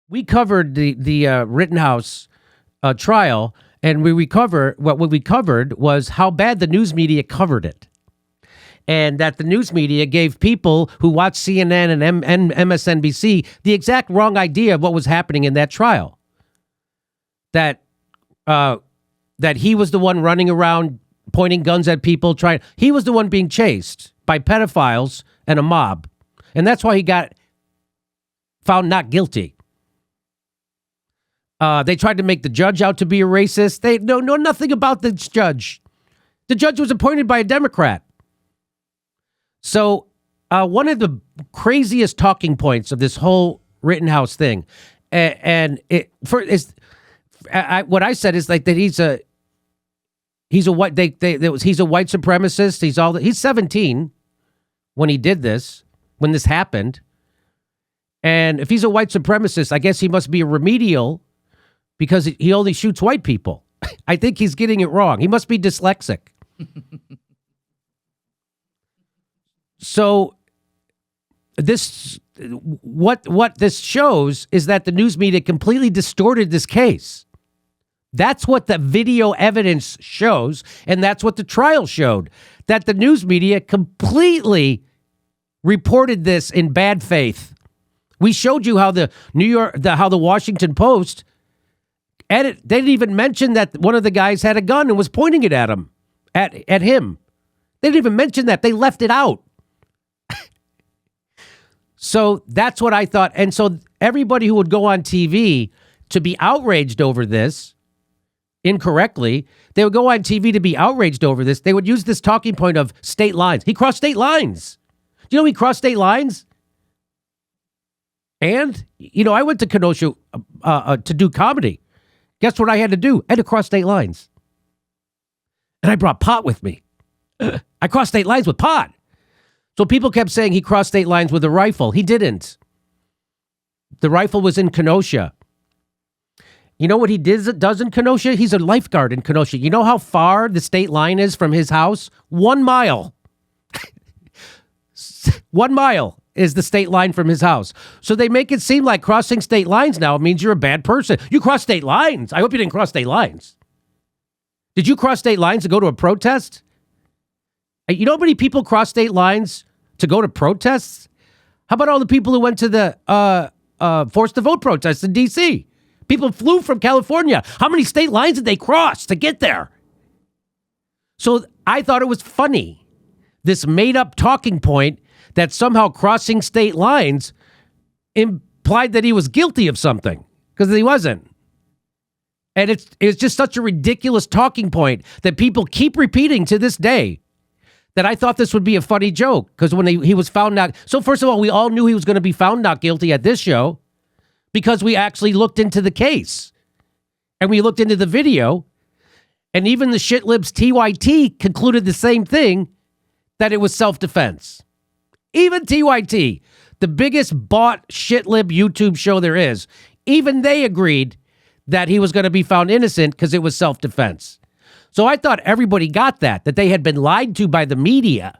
We covered the Rittenhouse trial, and what we covered was how bad the news media covered it, and that the news media gave people who watch CNN and MSNBC the exact wrong idea of what was happening in that trial. That he was the one running around pointing guns at people, he was the one being chased by pedophiles and a mob, and that's why he got found not guilty. They tried to make the judge out to be a racist. They know nothing about the judge. The judge was appointed by a Democrat. So one of the craziest talking points of this whole Rittenhouse thing, what I said is like that he's a white supremacist. He's 17 when he did this, when this happened. And if he's a white supremacist, I guess he must be a remedial because he only shoots white people. I think he's getting it wrong. He must be dyslexic. So what this shows is that the news media completely distorted this case. That's what the video evidence shows, and that's what the trial showed, that the news media completely reported this in bad faith. We showed you how the Washington Post they didn't even mention that one of the guys had a gun and was pointing it at him. They didn't even mention that. They left it out. So that's what I thought. And so everybody who would go on TV to be outraged over this incorrectly, they would go on TV to be outraged over this. They would use this talking point of state lines. He crossed state lines. Do you know he crossed state lines? And, I went to Kenosha to do comedy. Guess what I had to do? I had to cross state lines. And I brought pot with me. I crossed state lines with pot. So people kept saying he crossed state lines with a rifle. He didn't. The rifle was in Kenosha. You know what he does in Kenosha? He's a lifeguard in Kenosha. You know how far the state line is from his house? 1 mile. 1 mile is the state line from his house. So they make it seem like crossing state lines now means you're a bad person. You cross state lines. I hope you didn't cross state lines. Did you cross state lines to go to a protest? You know how many people cross state lines to go to protests? How about all the people who went to the forced to vote protests in D.C.? People flew from California. How many state lines did they cross to get there? So I thought it was funny, this made-up talking point that somehow crossing state lines implied that he was guilty of something, because he wasn't. And it's just such a ridiculous talking point that people keep repeating to this day, that I thought this would be a funny joke, because when he was found not... So first of all, we all knew he was going to be found not guilty at this show because we actually looked into the case. And we looked into the video, and even the shitlibs TYT concluded the same thing, that it was self-defense. Even TYT, the biggest bought shitlib YouTube show there is, even they agreed that he was going to be found innocent because it was self-defense. So I thought everybody got that they had been lied to by the media.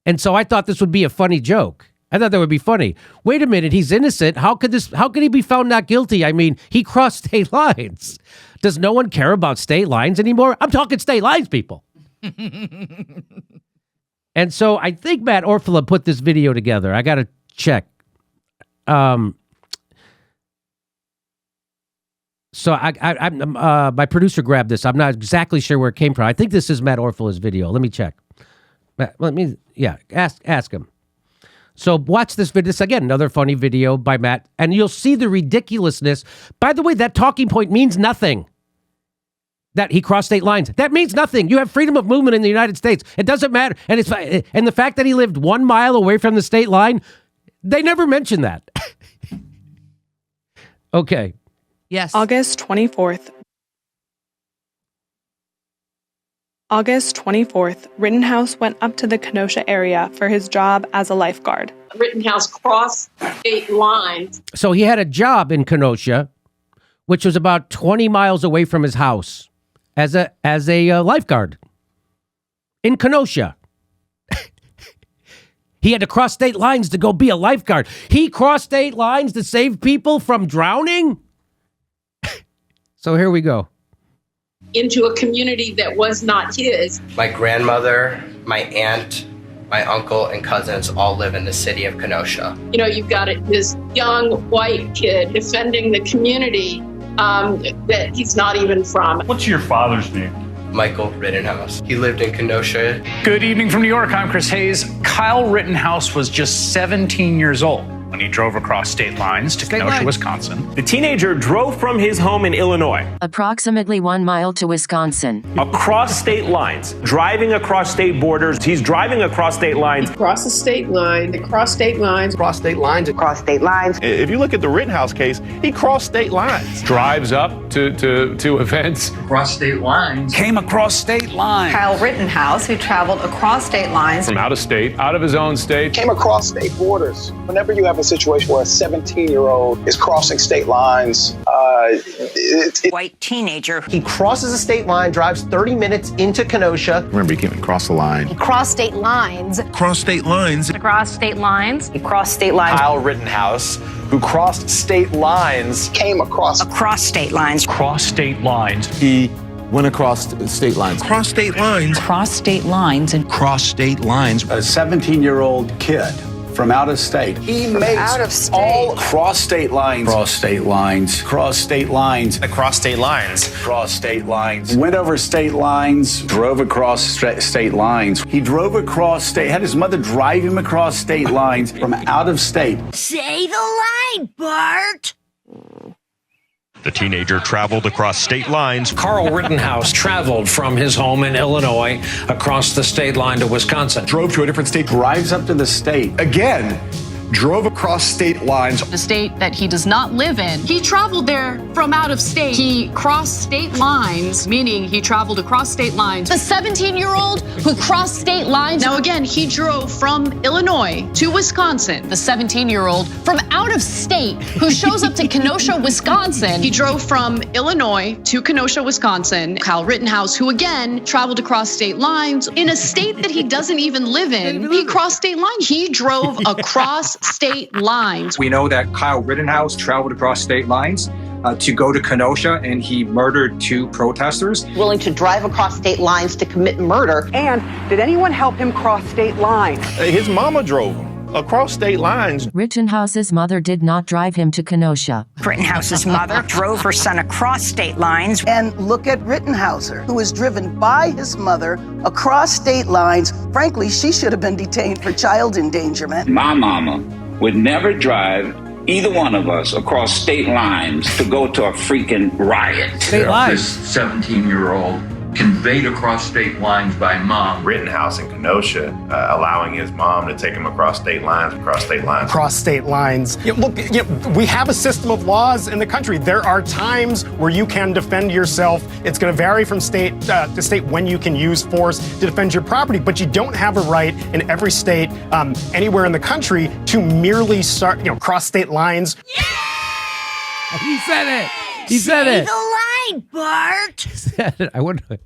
And so I thought this would be a funny joke. I thought that would be funny. Wait a minute, he's innocent. How could he be found not guilty? I mean, he crossed state lines. Does no one care about state lines anymore? I'm talking state lines, people. And so I think Matt Orfalea put this video together. I got to check. So my producer grabbed this. I'm not exactly sure where it came from. I think this is Matt Orfalea's video. Let me check. Ask him. So watch this video. This, again, another funny video by Matt, and you'll see the ridiculousness. By the way, that talking point means nothing. That he crossed state lines. That means nothing. You have freedom of movement in the United States. It doesn't matter. And the fact that he lived 1 mile away from the state line, they never mention that. Okay. Yes. August 24th, Rittenhouse went up to the Kenosha area for his job as a lifeguard. Rittenhouse crossed state lines. So he had a job in Kenosha, which was about 20 miles away from his house, as a lifeguard in Kenosha. He had to cross state lines to go be a lifeguard. He crossed state lines to save people from drowning? So here we go. Into a community that was not his. My grandmother, my aunt, my uncle, and cousins all live in the city of Kenosha. You know, you've got this young white kid defending the community that he's not even from. What's your father's name? Michael Rittenhouse. He lived in Kenosha. Good evening from New York. I'm Chris Hayes. Kyle Rittenhouse was just 17 years old when he drove across state lines to Kenosha, Wisconsin. The teenager drove from his home in Illinois, approximately 1 mile to Wisconsin, across state lines, driving across state borders. He's driving across state lines. Across the state line, across state lines, across state lines, across state lines. If you look at the Rittenhouse case, he crossed state lines. Drives up to events. Across state lines. Came across state lines. Kyle Rittenhouse, who traveled across state lines. From out of state, out of his own state. Came across state borders. Whenever you have a situation where a 17-year-old is crossing state lines, white teenager. He crosses a state line, drives 30 minutes into Kenosha. Remember, he came across the line. He crossed state lines. Cross state lines. Across state lines. He crossed state lines. Kyle Rittenhouse, who crossed state lines. Came across state lines. Cross state lines. He went across state lines. Cross state lines. Cross state lines. And cross state lines. A 17-year-old kid from out of state. He makes all cross state lines. Cross state lines. Cross state lines. Across state lines. Cross state lines. Went over state lines. Drove across state lines. He drove across state. Had his mother drive him across state lines from out of state. Say the line, Bart. The teenager traveled across state lines. Carl Rittenhouse traveled from his home in Illinois across the state line to Wisconsin. Drove to a different state. Drives up to the state. Again, drove across state lines. The state that he does not live in. He traveled there from out of state. He crossed state lines, meaning he traveled across state lines. The 17-year-old who crossed state lines. Now again, he drove from Illinois to Wisconsin. The 17-year-old from out of state who shows up to Kenosha, Wisconsin. He drove from Illinois to Kenosha, Wisconsin. Kyle Rittenhouse, who again traveled across state lines in a state that he doesn't even live in. He crossed state lines. He drove across state lines. We know that Kyle Rittenhouse traveled across state lines to go to Kenosha, and he murdered 2 protesters. Willing to drive across state lines to commit murder. And did anyone help him cross state lines? His mama drove him across state lines. Rittenhouse's mother did not drive him to Kenosha. Rittenhouse's mother drove her son across state lines. And look at Rittenhouser, who was driven by his mother across state lines. Frankly, she should have been detained for child endangerment. My mama would never drive either one of us across state lines to go to a freaking riot. State lines. This 17-year-old conveyed across state lines by mom. Rittenhouse in Kenosha, allowing his mom to take him across state lines. Across state lines. Look, we have a system of laws in the country. There are times where you can defend yourself. It's going to vary from state to state when you can use force to defend your property, but you don't have a right in every state, anywhere in the country, to merely cross state lines. Yeah! He said it. He said it. Say the line, Bart. I wonder.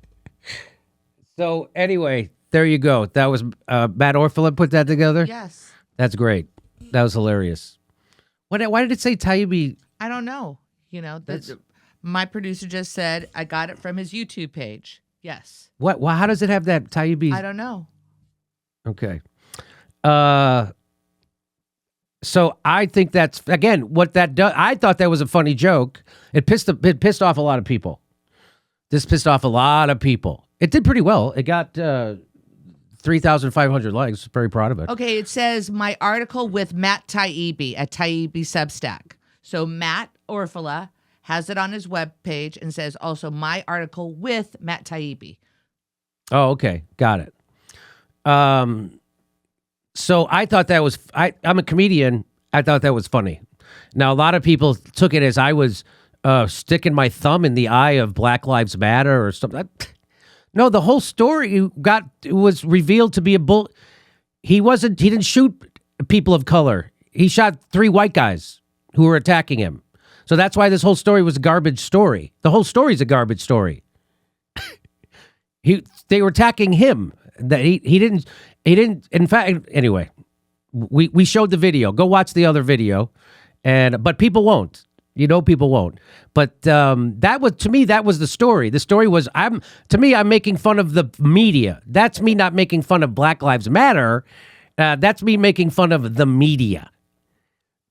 So anyway, there you go. That was Matt Orphala put that together. Yes, that's great. That was hilarious. Why did it say Taibbi? I don't know. My producer just said I got it from his YouTube page. Yes. What? Well, how does it have that Taibbi? I don't know. Okay. So I think that's, again, what that does. I thought that was a funny joke. It pissed off a lot of people. This pissed off a lot of people. It did pretty well. It got 3,500 likes. Very proud of it. Okay, it says my article with Matt Taibbi at Taibbi Substack. So Matt Orphala has it on his webpage and says also my article with Matt Taibbi. Oh, okay. Got it. So I thought that was, I'm a comedian. I thought that was funny. Now, a lot of people took it as I was sticking my thumb in the eye of Black Lives Matter or something. No, the whole story was revealed to be a bull. He didn't shoot people of color. He shot 3 white guys who were attacking him. So that's why this whole story was a garbage story. The whole story is a garbage story. They were attacking him. That he didn't, in fact, anyway, We showed the video. Go watch the other video, but people won't. People won't. But that was the story. The story was I'm making fun of the media. That's me not making fun of Black Lives Matter. That's me making fun of the media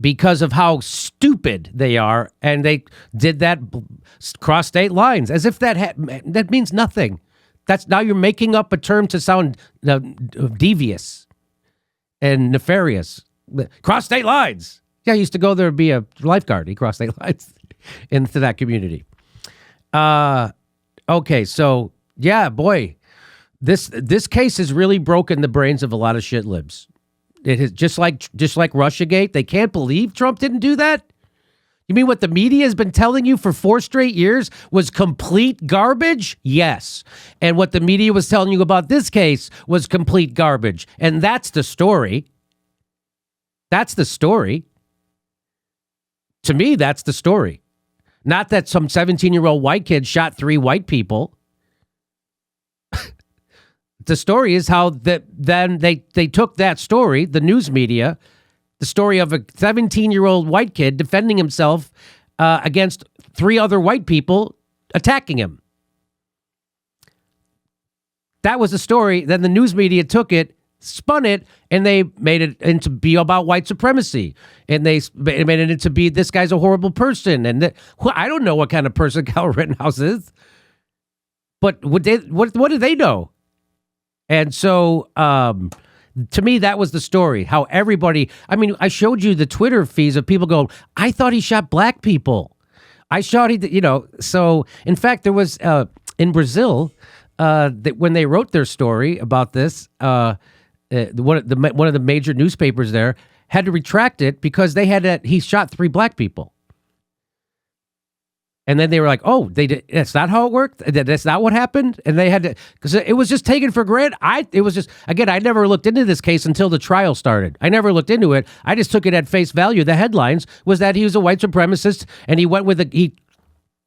because of how stupid they are, and they did that cross state lines as if that means nothing. Now you're making up a term to sound devious and nefarious. Cross state lines. Yeah, I used to go there to be a lifeguard. He crossed state lines into that community. Okay, so yeah, boy, this case has really broken the brains of a lot of shit libs. It is just like Russiagate. They can't believe Trump didn't do that. You mean what the media has been telling you for 4 straight years was complete garbage? Yes. And what the media was telling you about this case was complete garbage. And that's the story. That's the story. To me, that's the story. Not that some 17-year-old white kid shot 3 white people. The story is how then they took that story, the news media, the story of a 17-year-old white kid defending himself against 3 other white people attacking him. That was the story. Then the news media took it, spun it, and they made it into be about white supremacy. And they made it into be this guy's a horrible person. And I don't know what kind of person Kyle Rittenhouse is. But what do they know? And so to me, that was the story. How everybody, I showed you the Twitter feeds of people going, I thought he shot black people. I shot so in fact, there was in Brazil, that when they wrote their story about this, one of the major newspapers there had to retract it because he shot 3 black people. And then they were like, oh, that's not how it worked? That's not what happened? And they had to, because it was just taken for granted. I never looked into this case until the trial started. I never looked into it. I just took it at face value. The headlines was that he was a white supremacist and he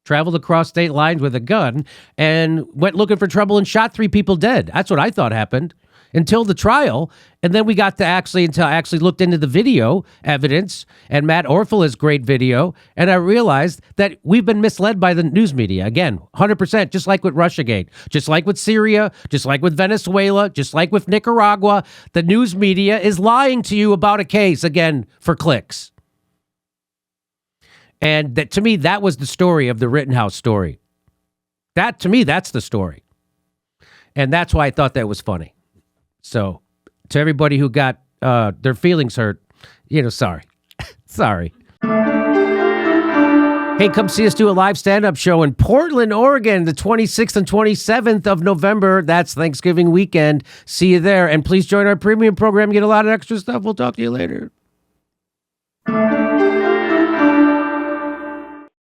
traveled across state lines with a gun and went looking for trouble and shot 3 people dead. That's what I thought happened. Until the trial, and then we got to until I actually looked into the video evidence and Matt Orfala's great video, and I realized that we've been misled by the news media. Again, 100%, just like with Russiagate, just like with Syria, just like with Venezuela, just like with Nicaragua. The news media is lying to you about a case, again, for clicks. And that, to me, that was the story of the Rittenhouse story. To me, that's the story. And that's why I thought that was funny. So, to everybody who got their feelings hurt, sorry. Sorry. Hey, come see us do a live stand-up show in Portland, Oregon, the 26th and 27th of November. That's Thanksgiving weekend. See you there. And please join our premium program. Get a lot of extra stuff. We'll talk to you later.